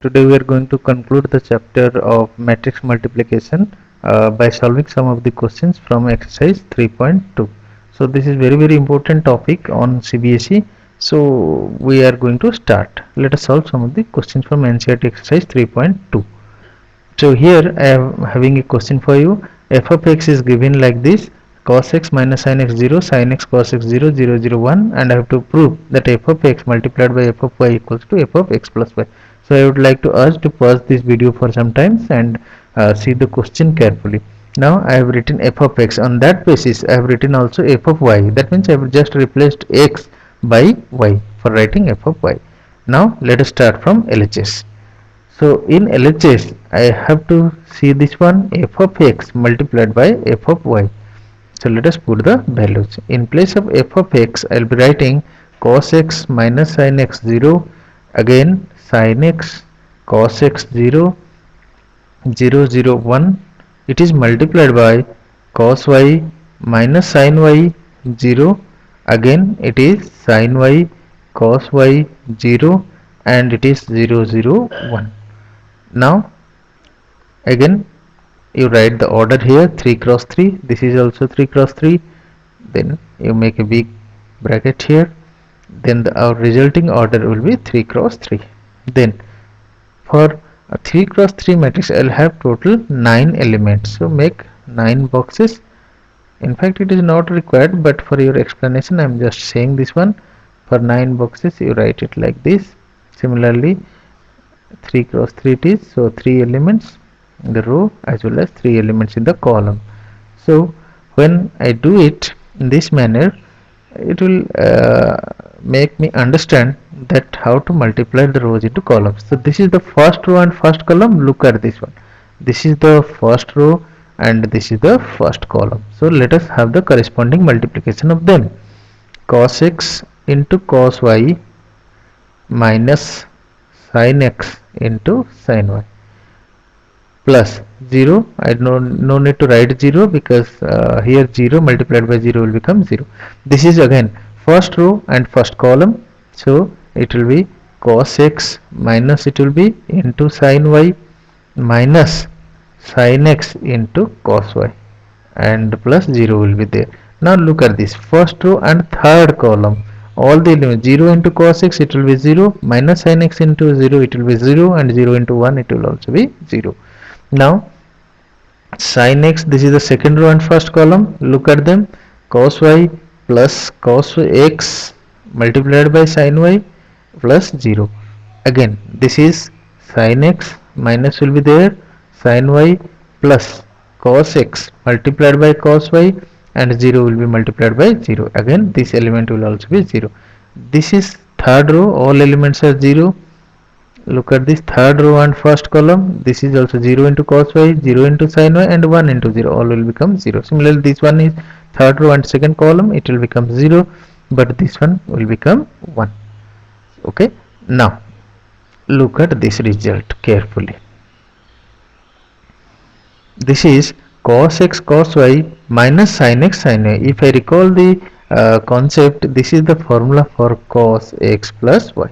Today we are going to conclude the chapter of matrix multiplication by solving some of the questions from exercise 3.2. So this is very important topic on CBSE. So we are going to start. Let us solve some of the questions from NCERT exercise 3.2. So here I am having a question for you. F of x is given like this: cos x minus sin x 0, sin x cos x 0, 0, 0, 1, and I have to prove that f of x multiplied by f of y equals to f of x plus y. So I would like to urge to pause this video for some time and see the question carefully. Now I have written f of x. On that basis I have written also f of y. That means I have just replaced x by y for writing f of y. Now let us start from LHS. So in LHS I have to see this one, f of x multiplied by f of y. So let us put the values. In place of f of x I will be writing cos x minus sin x 0, again sin x cos x 0, 0, 0, 1. It is multiplied by cos y minus sin y 0, again it is sin y cos y 0, and it is 0, 0, 1. Now again you write the order here, 3 cross 3. This is also 3 cross 3. Then you make a big bracket here. Then our resulting order will be 3 cross 3. Then for a 3 cross 3 matrix I will have total 9 elements. So make 9 boxes. In fact it is not required, but for your explanation I am just saying this one. For 9 boxes you write it like this. Similarly 3 cross 3 it is, so 3 elements in the row as well as 3 elements in the column. So when I do it in this manner, it will make me understand that how to multiply the rows into columns. So this is the first row and first column. Look at this one. This is the first row and this is the first column. So let us have the corresponding multiplication of them. Cos x into cos y minus sin x into sin y plus 0. I no need to write 0 because here 0 multiplied by 0 will become 0. This is again first row and first column, so it will be cos x minus it will be into sin y minus sin x into cos y, and plus 0 will be there. Now look at this first row and third column. All the elements, 0 into cos x it will be 0, minus sin x into 0 it will be 0, and 0 into 1 it will also be 0. Now sin x, this is the second row and first column. Look at them, cos y plus cos x multiplied by sin y plus 0. Again this is sin x minus will be there, sin y plus cos x multiplied by cos y, and 0 will be multiplied by 0. Again this element will also be 0. This is third row, all elements are 0. Look at this third row and first column. This is also 0 into cos y, 0 into sin y, and 1 into 0. All will become 0. Similarly this one is third row and second column. It will become 0, but this one will become 1. Okay. Now look at this result carefully. This is cos x cos y minus sin x sin y. If I recall the concept, this is the formula for cos x plus y.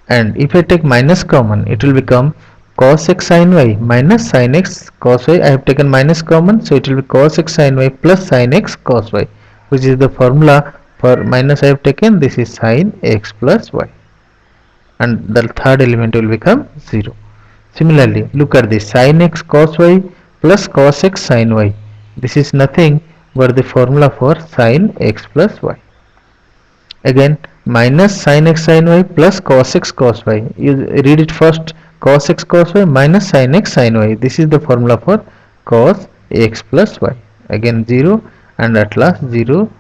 And if I take minus common, it will become cos x sin y minus sin x cos y. I have taken minus common, so it will be cos x sin y plus sin x cos y, which is the formula for minus I have taken. This is sin x plus y, and the third element will become 0. Similarly, look at this sin x cos y plus cos x sin y. This is nothing but the formula for sin x plus y. Again minus sin x sin y plus cos x cos y. You read it first, cos x cos y minus sin x sin y. This is the formula for cos x plus y. Again 0, and at last 0,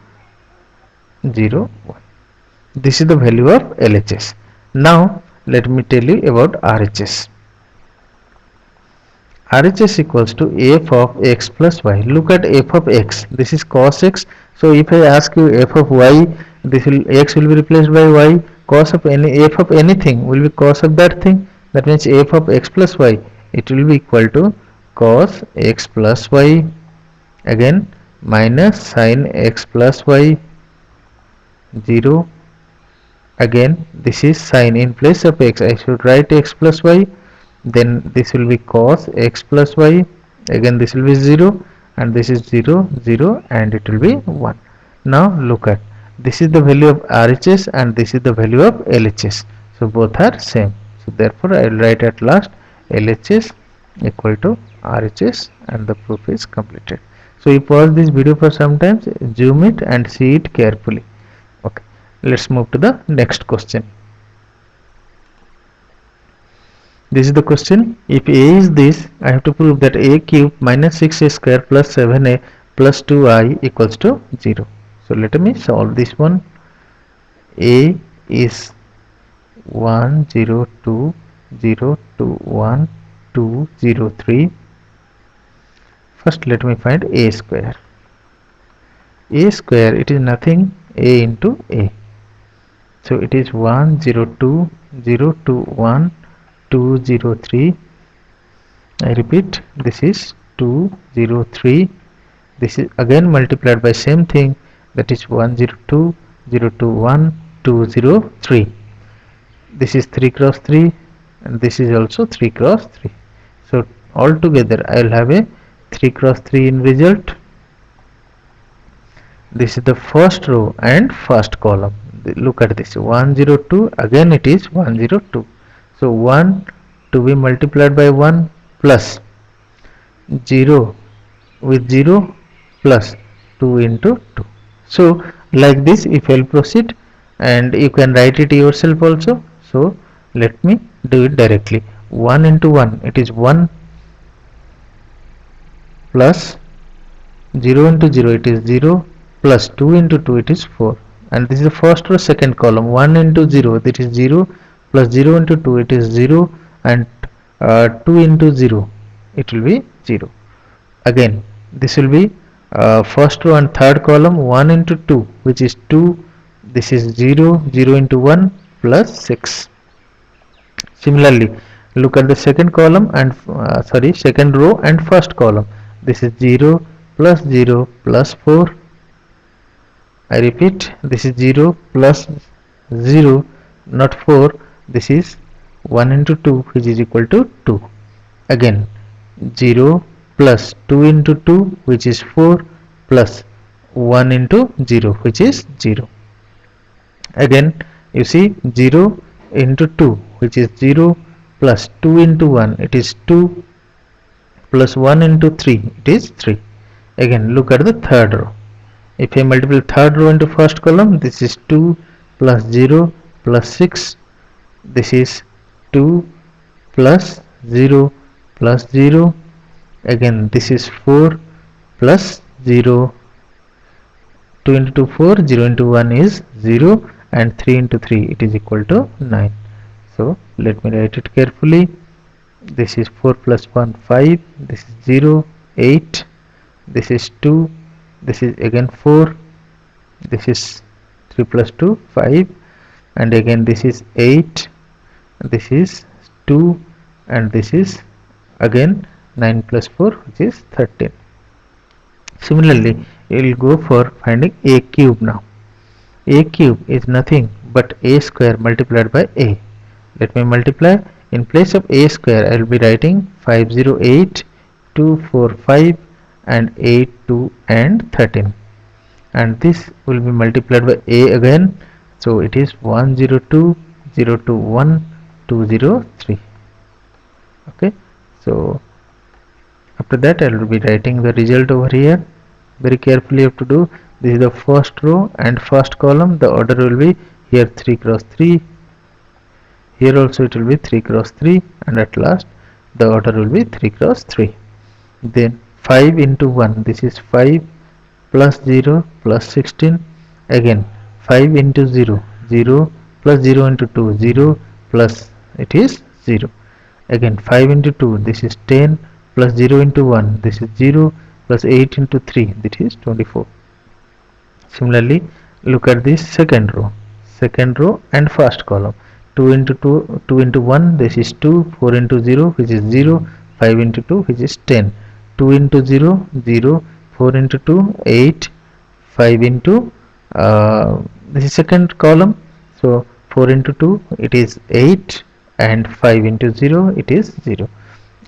0, 1. This is the value of LHS. Now let me tell you about RHS. RHS equals to f of x plus y. Look at f of x. This is cos x. So if I ask you f of y, this will x will be replaced by y. Cos of any f of anything will be cos of that thing. That means f of x plus y, it will be equal to cos x plus y, again minus sin x plus y 0, Again this is sine. In place of x I should write x plus y, then this will be cos x plus y, again this will be 0 and this is 0 0 and it will be 1. Now look at, this is the value of RHS and this is the value of LHS, so both are same, so therefore I will write at last LHS equal to RHS and the proof is completed. So you pause this video for some time, zoom it and see it carefully. Okay, let's move to the next question. This is the question. If A is this, I have to prove that A cube minus 6A square plus 7A plus 2I equals to 0. So let me solve this one. A is 1 0 2 0 2 1 2 0 3. First let me find A square. A square, it is nothing, A into A. So it is 1 0 2 0 2 1 2 0 3. I repeat, this is 2 0 3. This is again multiplied by same thing, that is 1 0 2 0 2 1 2 0 3. This is 3 cross 3 and this is also 3 cross 3. So altogether I will have a 3 cross 3 in result. This is the first row and first column. Look at this, 1 0 2, again it is 1 0 2. So 1 to be multiplied by 1 plus 0 with 0 plus 2 into 2. So like this if I will proceed, and you can write it yourself also. So let me do it directly. 1 into 1, it is 1 plus 0 into 0, it is 0 plus 2 into 2, it is 4. And this is the first row, second column. 1 into 0, that is 0 plus 0 into 2, it is 0, and 2 into 0, it will be 0. Again this will be first row and third column. 1 into 2, which is 2, this is 0 0 into 1 plus 6. Similarly look at the second column and second row and first column. This is 0 plus 0 plus 4. I repeat, this is 0 plus 0, not 4. This is 1 into 2, which is equal to 2. Again 0 plus 2 into 2, which is 4, plus 1 into 0, which is 0. Again you see 0 into 2, which is 0, plus 2 into 1, it is 2, plus 1 into 3, it is 3. Again look at the third row. If I multiply third row into first column, this is 2 plus 0 plus 6. This is 2 plus 0 plus 0. Again this is 4 plus 0. 2 into 2 4, 0 into 1 is 0, and 3 into 3, it is equal to 9. So let me write it carefully. This is 4 plus 1 5. This is 0 8. This is 2. This is again 4. This is 3 plus 2 5, and again this is 8. This is 2, and this is again 9 plus 4, which is 13. Similarly you will go for finding A cube. Now A cube is nothing but A square multiplied by A. Let me multiply. In place of A square I will be writing 508 245 and 8 2 and 13, and this will be multiplied by A again. So it is 102 021 203. Okay, so after that I will be writing the result over here. Very carefully you have to do. This is the first row and first column. The order will be here 3 cross 3. Here also it will be 3 cross 3, and at last the order will be 3 cross 3. Then 5 into 1, this is 5 plus 0 plus 16. Again 5 into 0, 0 plus 0 into 2, 0 plus it is 0. Again 5 into 2, this is 10, plus 0 into 1, this is 0, plus 8 into 3, that is 24. Similarly look at this second row and first column. 2 into 2, 2 into 1, this is 2, 4 into 0, which is 0, 5 into 2, which is 10, 2 into 0, 0, 4 into 2, 8, 5 into this is second column. So 4 into 2 it is 8, and 5 into 0 it is 0.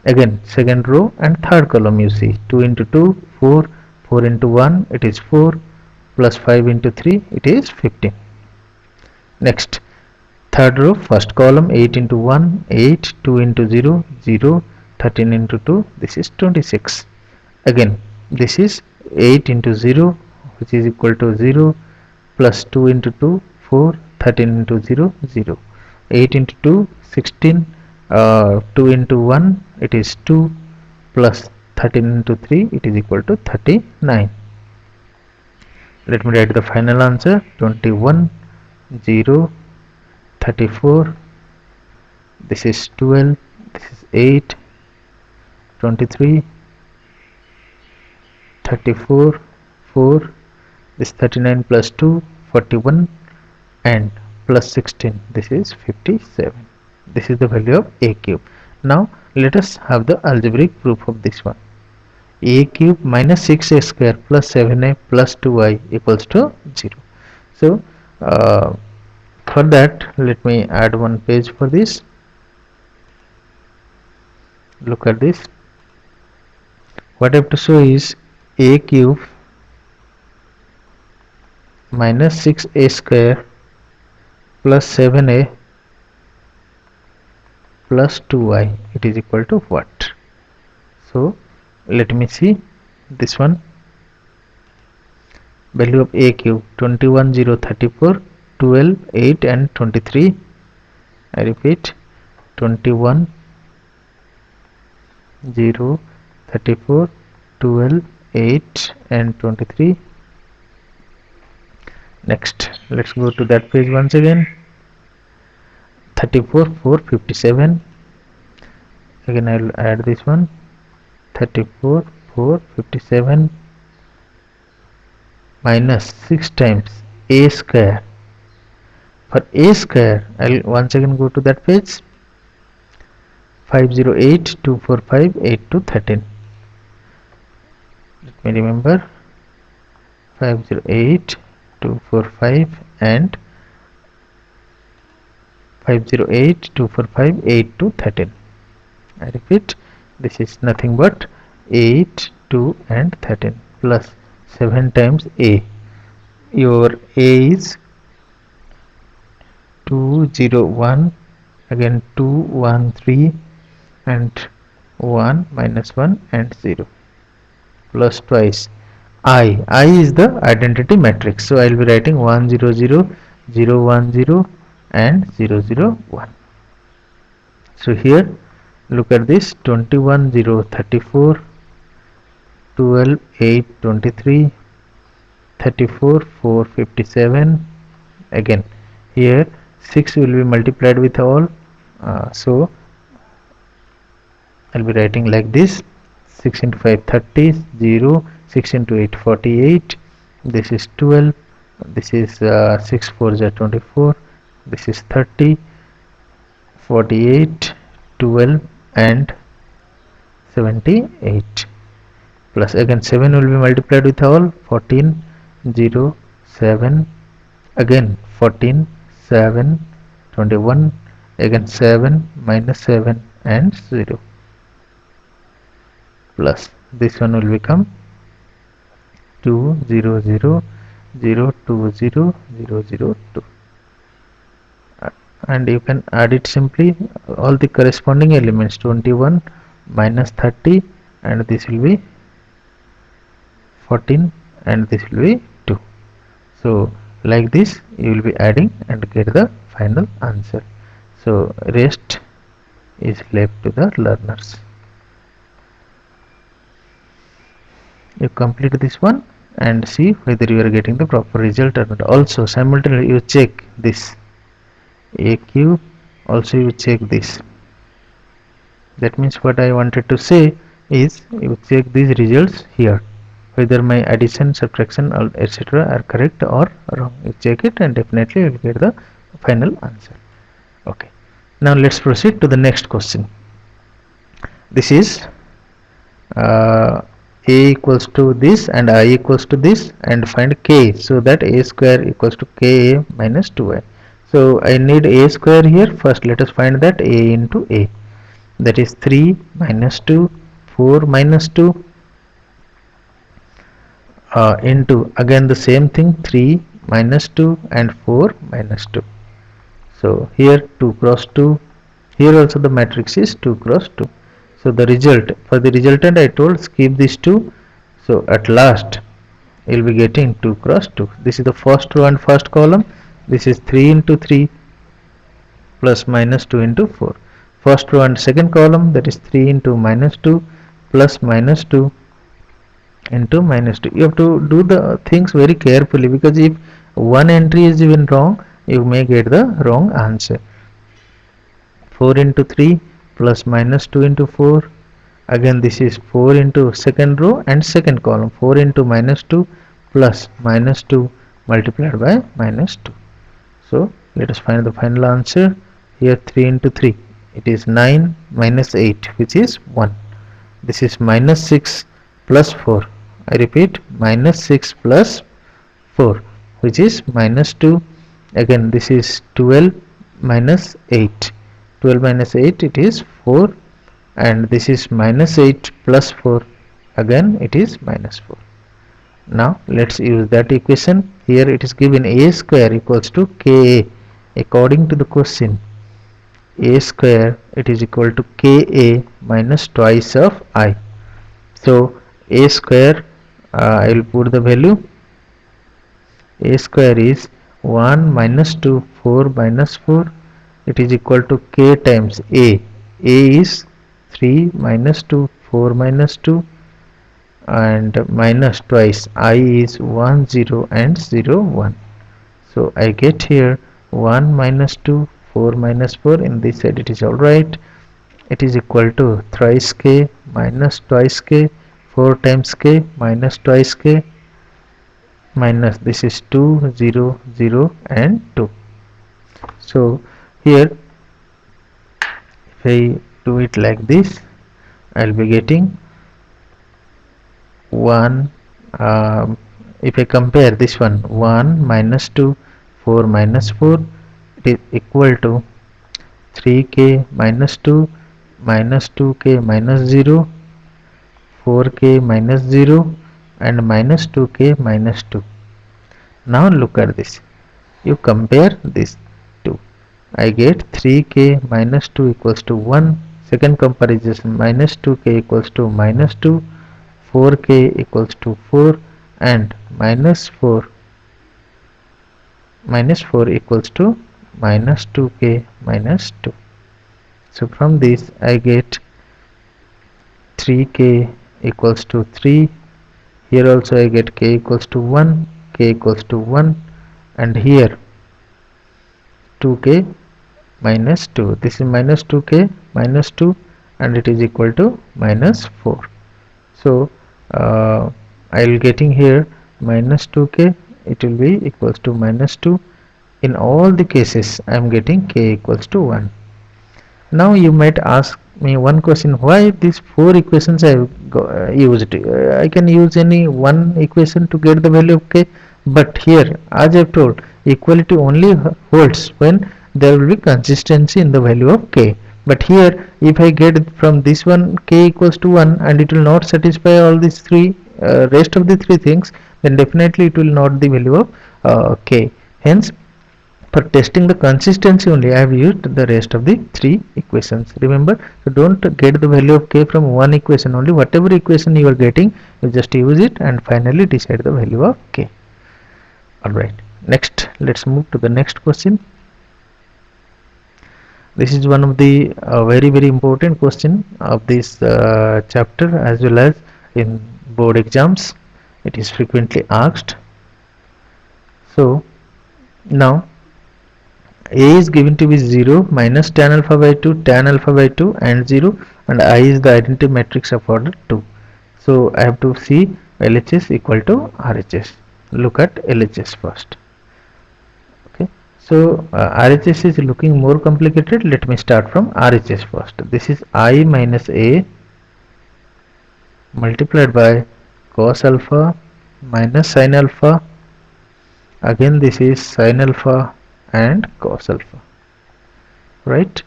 Again second row and third column you see 2 into 2 4, 4 into 1 it is 4, plus 5 into 3 it is 15. Next third row first column 8 into 1 8, 2 into 0 0, 13 into 2 this is 26. Again this is 8 into 0 which is equal to 0, plus 2 into 2 4, 13 into 0 0, 8 into 2 16, 2 into 1 it is 2, plus 13 into 3 it is equal to 39. Let me write the final answer 21 0, 34, this is 12, this is 8, 23, 34, 4, this 39 plus 2 41, and plus 16 this is 57. This is the value of a cube. Now let us have the algebraic proof of this one. A cube minus 6a square plus 7a plus 2i equals to 0. So for that let me add one page for this. Look at this. What I have to show is a cube minus 6a square plus 7a plus 2i it is equal to what? So let me see this one. Value of a cube 21 0 34, 12 8 and 23. I repeat 21 0 34, 12 8 and 23. Next let's go to that page once again. 34 4 57. Again I will add this one 34 4 57 minus 6 times a square. For a square I will once again go to that page 508 245 8213. Let me remember 508 245 and 508 245 8213. I repeat this is nothing but 8 2 and 13 plus 7 times a. Your a is 201, again 213 and 1 minus 1 and 0 plus twice I is the identity matrix, so I will be writing 1 0 0 0 1 0 and 0 0 1. So here look at this 21 0 34, 12 8 23, 34 4 57. Again here 6 will be multiplied with all, so I'll be writing like this 6 into 5 30, 0, 6 into 8 48, this is 12, this is 6 4 is 24, this is 30, 48, 12 and 78, plus again 7 will be multiplied with all 14 0 7, again 14 7 21, again 7 minus 7 and 0, plus this one will become 2 0 0 0 2 0 0 0 2, and you can add it simply all the corresponding elements 21 minus 30, and this will be 14 and this will be 2. So like this you will be adding and get the final answer. So rest is left to the learners. You complete this one and see whether you are getting the proper result or not. Also simultaneously you check this a cube, also you check this. That means what I wanted to say is you check these results here, whether my addition, subtraction etc are correct or wrong. You check it and definitely you will get the final answer. Okay, now let's proceed to the next question. This is a equals to this and I equals to this, and find k, so that a square equals to ka minus 2i. So I need a square here. First let us find that a into a, that is 3 minus 2, 4 minus 2 into again the same thing, 3 minus 2 and 4 minus 2. So here 2 cross 2, here also the matrix is 2 cross 2. So the result, for the resultant I told skip these two. So at last you will be getting 2 cross 2. This is the first row and first column. This is 3 into 3 plus minus 2 into 4. First row and second column, that is 3 into minus 2 plus minus 2 into minus 2. You have to do the things very carefully, because if one entry is even wrong, you may get the wrong answer. 4 into 3 plus minus 2 into 4. Again this is 4 into second row and second column. 4 into minus 2 plus minus 2 multiplied by minus 2. So let us find the final answer. Here 3 into 3, it is 9 minus 8, which is 1. This is minus 6 plus 4. I repeat, minus 6 plus 4, which is minus 2. Again this is 12 minus 8. 12 minus 8, it is 4. And this is minus 8 plus 4. Again it is minus 4. Now let's use that equation. Here it is given a square equals to ka. According to the question, a square, it is equal to ka minus twice of I. So a square, I will put the value. A square is 1 minus 2, 4 minus 4. It is equal to k times a. A is 3 minus 2, 4 minus 2, and minus twice I is 1 0 and 0 1. So I get here 1 minus 2, 4 minus 4. In this side it is alright. It is equal to thrice k minus twice k, 4 times k minus twice k, minus this is 2 0 0 and 2. So here if I do it like this, I will be getting 1, if I compare this one, 1 minus 2, 4 minus 4, it is equal to 3k minus 2 minus 2k minus 0, 4k minus 0 and minus 2k minus 2. Now look at this, you compare this two. I get 3k minus 2 equals to 1. Second comparison, minus 2k equals to minus 2, 4k equals to 4, and minus 4 equals to minus 2k minus 2. So from this I get 3k equals to 3. Here also I get k equals to 1, k equals to 1, and here 2k minus 2. This is minus 2k minus 2, and it is equal to minus 4. So I will getting here minus 2k, it will be equals to minus 2. In all the cases I am getting k equals to 1. Now you might ask me one question, why these 4 equations I have used? I can use any one equation to get the value of k, but here as I have told, equality only holds when there will be consistency in the value of k. But here if I get from this one k equals to 1 and it will not satisfy all these three rest of the three things, then definitely it will not the value of k. Hence for testing the consistency only I have used the rest of the three equations. Remember, so don't get the value of k from one equation only. Whatever equation you are getting, you just use it and finally decide the value of k. Alright, next let's move to the next question. This is one of the very important question of this chapter, as well as in board exams it is frequently asked. So now a is given to be 0 minus tan alpha by 2, tan alpha by 2 and 0, and I is the identity matrix of order 2. So I have to see LHS equal to RHS. Look at LHS first. Okay, so RHS is looking more complicated. Let me start from RHS first. This is I minus A multiplied by cos alpha minus sin alpha. Again this is sin alpha and cos alpha, right?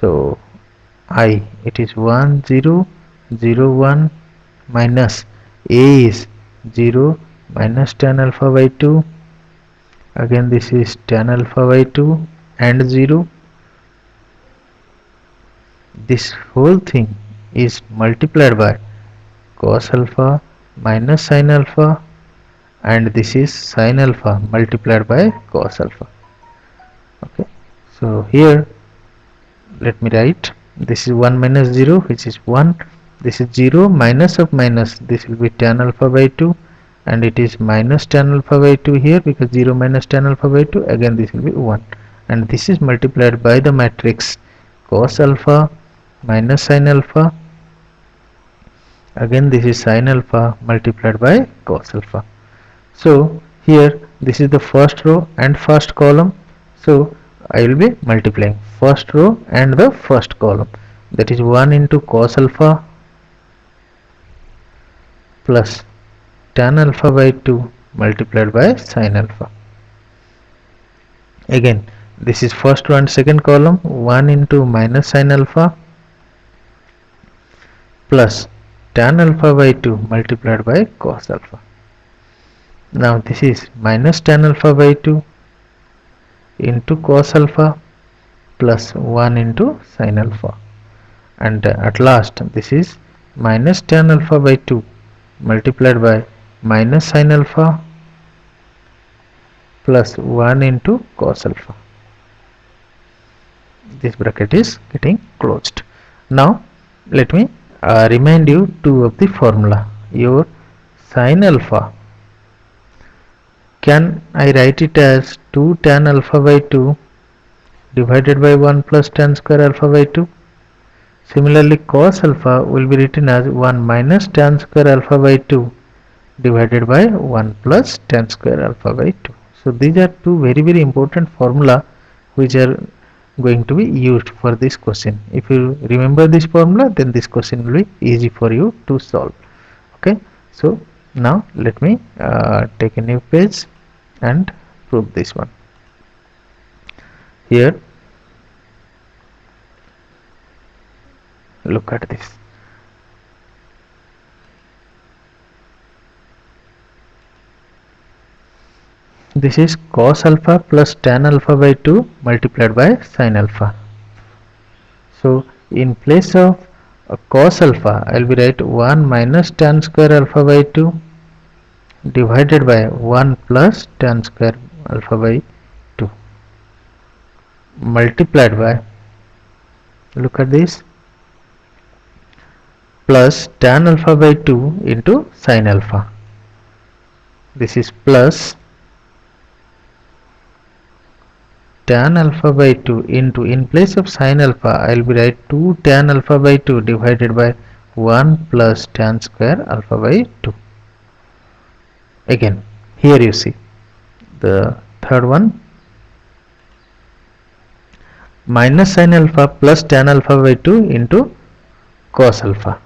So I, it is 1 0 0 1 minus a is 0 minus tan alpha by 2, again this is tan alpha by 2 and 0. This whole thing is multiplied by cos alpha minus sin alpha, and this is sin alpha multiplied by cos alpha. Okay, so here let me write, this is 1 minus 0 which is 1, this is 0 minus of minus, this will be tan alpha by 2, and it is minus tan alpha by 2 here because 0 minus tan alpha by 2, again this will be 1, and this is multiplied by the matrix cos alpha minus sin alpha, again this is sin alpha multiplied by cos alpha. So here this is the first row and first column, so I will be multiplying first row and the first column, that is 1 into cos alpha plus tan alpha by 2 multiplied by sin alpha. Again this is first row and second column, 1 into minus sin alpha plus tan alpha by 2 multiplied by cos alpha. Now this is minus tan alpha by 2 into cos alpha plus 1 into sin alpha, and at last this is minus tan alpha by 2 multiplied by minus sin alpha plus 1 into cos alpha. This bracket is getting closed. Now let me remind you two of the formula. Your sin alpha, can I write it as 2 tan alpha by 2 divided by 1 plus tan square alpha by 2. Similarly cos alpha will be written as 1 minus tan square alpha by 2 divided by 1 plus tan square alpha by 2. So these are two very important formula which are going to be used for this question. If you remember this formula, then this question will be easy for you to solve. Okay, so now let me take a new page and prove this one. Here look at this. This is cos alpha plus tan alpha by 2 multiplied by sin alpha. So in place of cos alpha, I will be write 1 minus tan square alpha by 2 divided by 1 plus tan square alpha by 2 multiplied by, look at this, plus tan alpha by 2 into sin alpha. This is plus tan alpha by 2 into, in place of sin alpha I will be write 2 tan alpha by 2 divided by 1 plus tan square alpha by 2. Again here you see the third one, minus sin alpha plus tan alpha by 2 into cos alpha.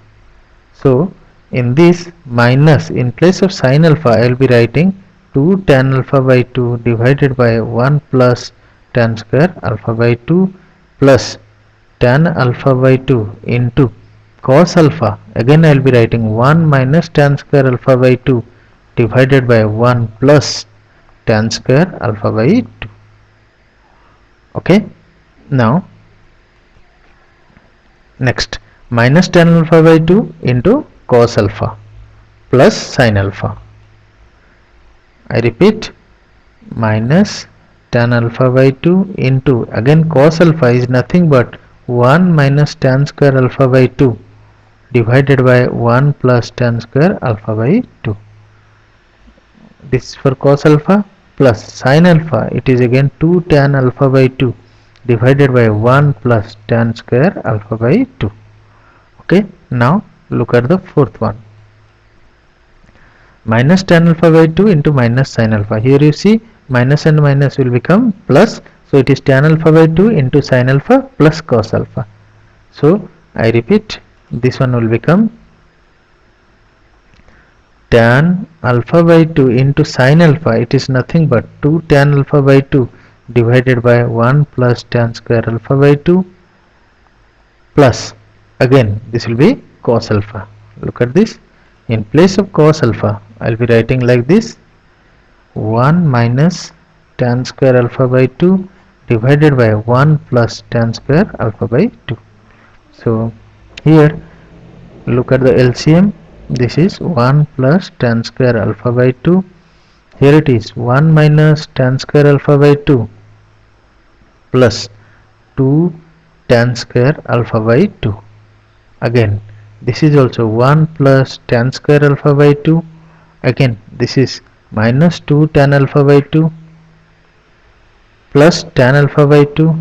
So in this minus, in place of sin alpha I will be writing 2 tan alpha by 2 divided by 1 plus tan square alpha by 2 plus tan alpha by 2 into cos alpha. Again I will be writing 1 minus tan square alpha by 2 divided by 1 plus tan square alpha by 2. Okay, now next minus tan alpha by 2 into cos alpha plus sin alpha. I repeat, minus tan alpha by 2 into, again cos alpha is nothing but 1 minus tan square alpha by 2 divided by 1 plus tan square alpha by 2. This is for cos alpha, plus sin alpha, it is again 2 tan alpha by 2 divided by 1 plus tan square alpha by 2. Okay, now look at the fourth one, minus tan alpha by 2 into minus sin alpha. Here you see minus and minus will become plus, so it is tan alpha by 2 into sin alpha plus cos alpha. So I repeat, this one will become tan alpha by 2 into sin alpha, it is nothing but 2 tan alpha by 2 divided by 1 plus tan square alpha by 2 plus, again this will be cos alpha. Look at this. In place of cos alpha I'll be writing like this: 1 minus tan square alpha by 2 divided by 1 plus tan square alpha by 2. So here look at the LCM. This is 1 plus tan square alpha by 2. Here it is 1 minus tan square alpha by 2 plus 2 tan square alpha by 2. Again this is also 1 plus tan square alpha by 2. Again this is minus 2 tan alpha by 2 plus tan alpha by 2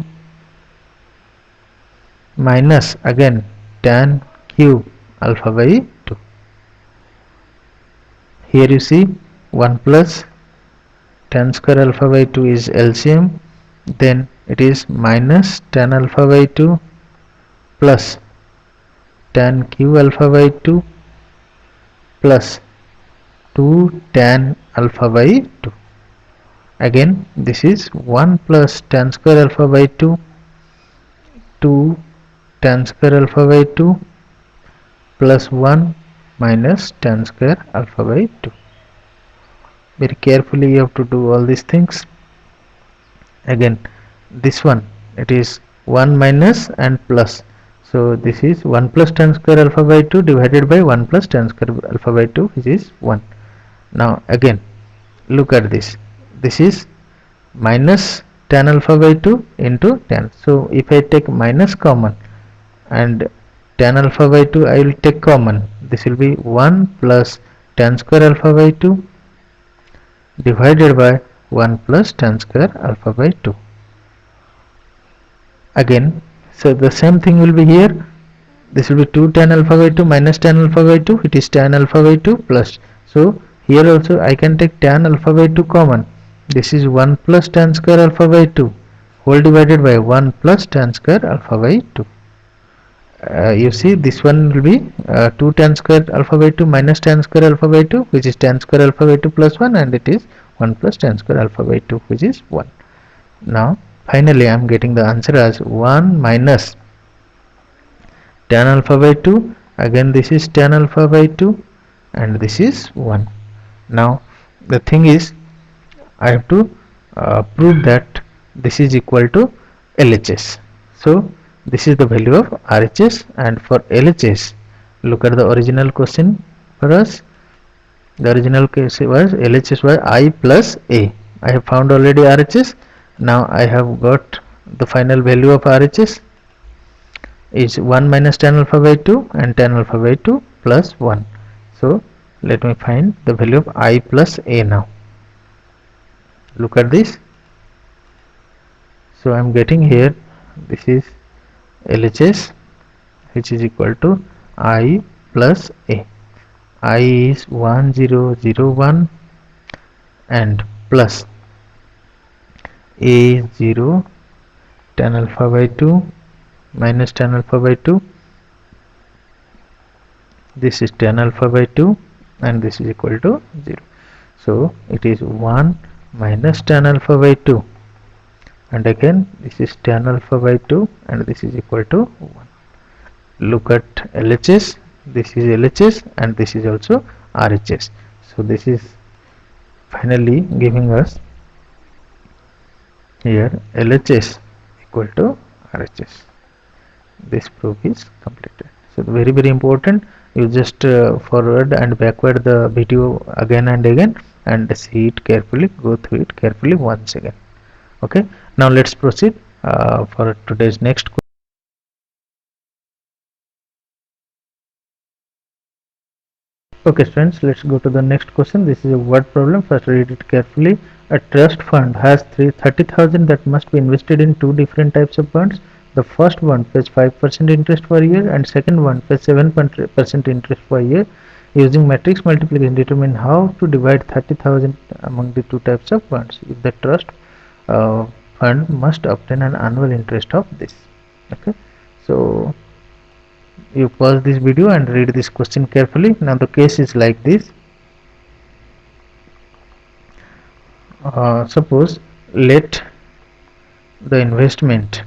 minus again tan cube alpha by 2. Here you see 1 plus tan square alpha by 2 is LCM, then it is minus tan alpha by 2 plus tan cube alpha by 2 plus 2 tan alpha by 2. Again this is 1 plus tan square alpha by 2, 2 tan square alpha by 2 plus 1 minus tan square alpha by 2. Very carefully you have to do all these things. Again this one, it is 1 minus and plus, so this is 1 plus tan square alpha by 2 divided by 1 plus tan square alpha by 2, which is 1. Now again look at this. This is minus tan alpha by 2 into tan. So if I take minus common and tan alpha by 2 I will take common, this will be 1 plus tan square alpha by 2 divided by 1 plus tan square alpha by 2. Again, so the same thing will be here. This will be 2 tan alpha by 2 minus tan alpha by 2, it is tan alpha by 2 plus. So here also I can take tan alpha by 2 common. This is 1 plus tan square alpha by 2 whole divided by 1 plus tan square alpha by 2. You see this one will be 2 tan square alpha by 2 minus tan square alpha by 2, which is tan square alpha by 2 plus 1, and it is 1 plus tan square alpha by 2, which is 1. Now finally I am getting the answer as 1 minus tan alpha by 2. Again this is tan alpha by 2 and this is 1. Now the thing is I have to prove that this is equal to LHS. So this is the value of RHS, and for LHS look at the original question for us. The original case was LHS was I plus A. I have found already RHS. Now I have got the final value of RHS is 1 minus tan alpha by 2 and tan alpha by 2 plus 1. So let me find the value of I plus A now. Look at this. So I am getting here, this is LHS, which is equal to I plus A. I is 1001 and plus A is 0 tan alpha by 2 minus tan alpha by 2. This is tan alpha by 2 and this is equal to 0. So it is 1 minus tan alpha by 2, and again this is tan alpha by 2 and this is equal to 1. Look at LHS. This is LHS and this is also RHS. So this is finally giving us here LHS equal to RHS. This proof is completed. So very important, you just forward and backward the video again and again and see it carefully, go through it carefully once again. Okay, now let's proceed for today's next question. Okay students, let's go to the next question. This is a word problem. First read it carefully. A trust fund has 30,000 that must be invested in two different types of bonds. The first bond pays 5% interest per year and second bond pays 7% interest per year. Using matrix multiplication, determine how to divide 30,000 among the two types of bonds. If the trust fund must obtain an annual interest of this. Okay, so you pause this video and read this question carefully. Now the case is like this. Suppose let the investment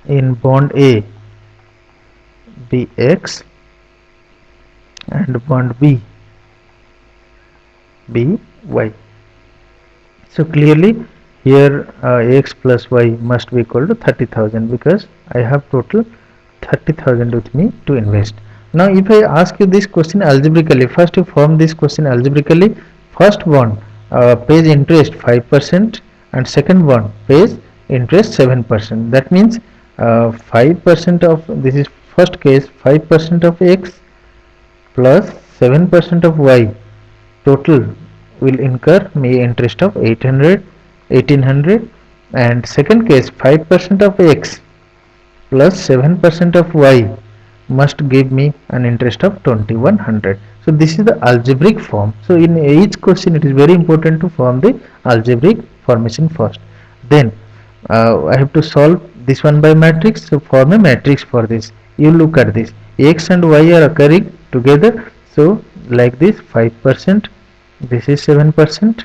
in bond A be X and bond B be Y. So clearly here X plus Y must be equal to 30,000 because I have total 30,000 with me to invest. Now if I ask you this question algebraically, first you form this question algebraically. First bond pays interest 5% and second bond pays interest 7%. That means 5% of, this is first case, 5% of X plus 7% of Y total will incur me interest of 1800, and second case 5% of X plus 7% of Y must give me an interest of 2100. So this is the algebraic form. So in each question it is very important to form the algebraic formation first. Then I have to solve this one by matrix. So form a matrix for this. You look at this. X and Y are occurring together. So like this 5%, this is 7%,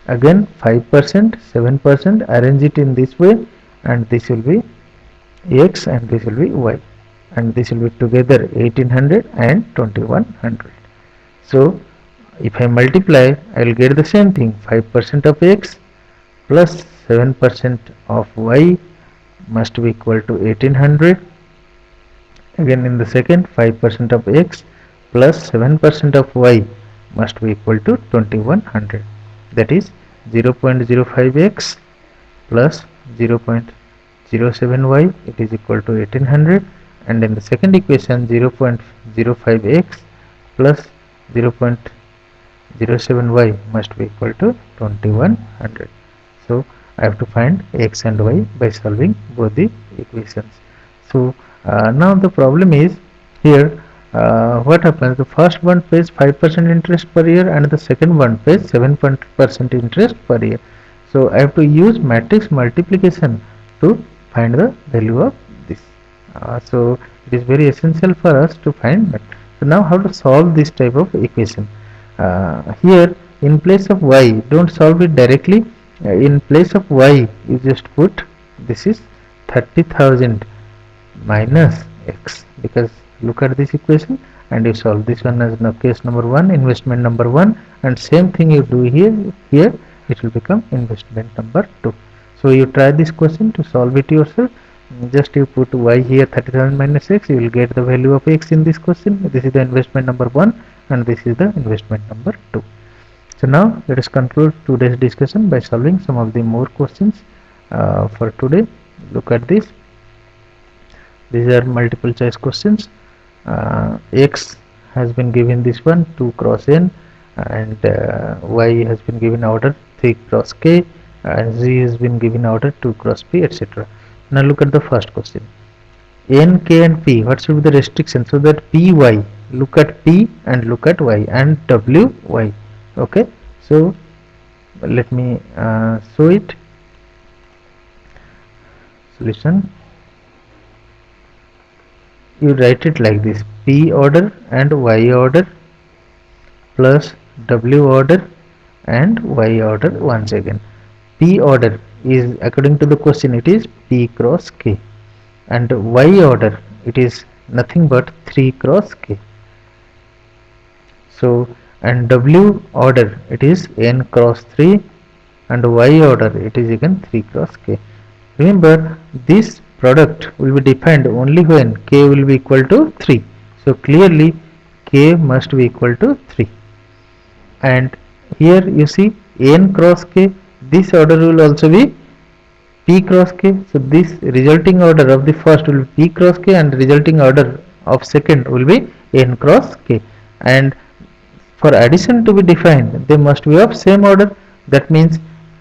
again 5%, 7%, arrange it in this way, and this will be X and this will be Y, and this will be together 1800 and 2100. So if I multiply, I will get the same thing, 5% of X plus 7% of Y must be equal to 1800. Again in the second, 5% of X plus 7% of Y must be equal to 2100. That is 0.05X plus 0.07Y, it is equal to 1800, and in the second equation 0.05X plus 0.07Y must be equal to 2100. So I have to find X and Y by solving both the equations. So now the problem is here, what happens, the first one pays 5% interest per year and the second one pays 7% interest per year. So I have to use matrix multiplication to find the value of this. So it is very essential for us to find that. So now how to solve this type of equation. Here in place of y, don't solve it directly. In place of y you just put, this is 30,000 minus X, because look at this equation and you solve this one as case number 1, investment number 1, and same thing you do here it will become investment number 2. So you try this question to solve it yourself. Just you put y here, 30,000 minus X, you will get the value of X in this question. This is the investment number 1 and this is the investment number 2. So now let us conclude today's discussion by solving some of the more questions for today. Look at this. These are multiple choice questions. X has been given this one 2 cross n, and Y has been given order 3 cross k, and Z has been given order 2 cross p, etc. Now look at the first question. N, K and P, what should be the restriction? So that P, Y, look at P and look at Y, and W, Y. Okay, so let me show it. Solution. You write it like this: P order and Y order plus W order and Y order once again. P order is, according to the question, it is P cross K, and Y order it is nothing but 3 cross K. So, and W order it is N cross 3, and Y order it is again 3 cross K. Remember, this product will be defined only when K will be equal to 3. So clearly K must be equal to 3. And here you see N cross K, this order will also be P cross K. So this resulting order of the first will be P cross K, and resulting order of second will be N cross K. And for addition to be defined, they must be of same order. That means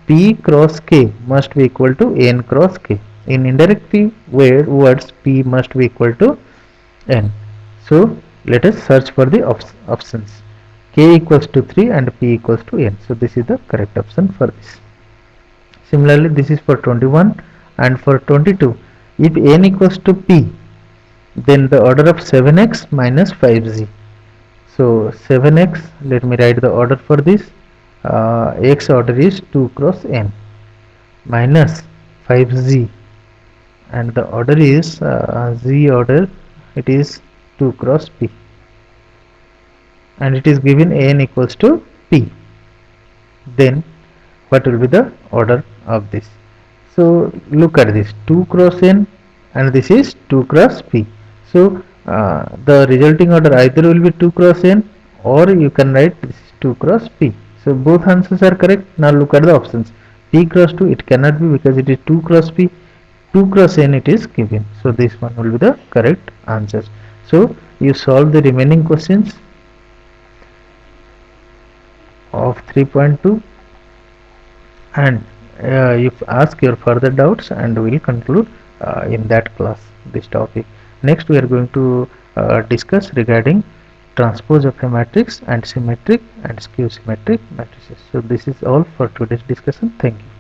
P cross K must be equal to N cross K. In indirect words, P must be equal to N. So let us search for the options. K equals to 3 and P equals to N. So this is the correct option for this. Similarly, this is for 21 and for 22. If N equals to P, then the order of 7x minus 5z. So 7x, let me write the order for this. X order is 2 cross n minus 5z, and the order is z order, it is 2 cross p, and it is given an equals to p. Then what will be the order of this? So look at this, 2 cross n and this is 2 cross p. So the resulting order either will be 2 cross n or you can write this is 2 cross p. So both answers are correct. Now look at the options. P cross 2 it cannot be because it is 2 cross p. 2 cross n it is given. So this one will be the correct answer. So you solve the remaining questions of 3.2 and you ask your further doubts and we will conclude in that class this topic. Next we are going to discuss regarding transpose of a matrix and symmetric and skew symmetric matrices. So this is all for today's discussion. Thank you.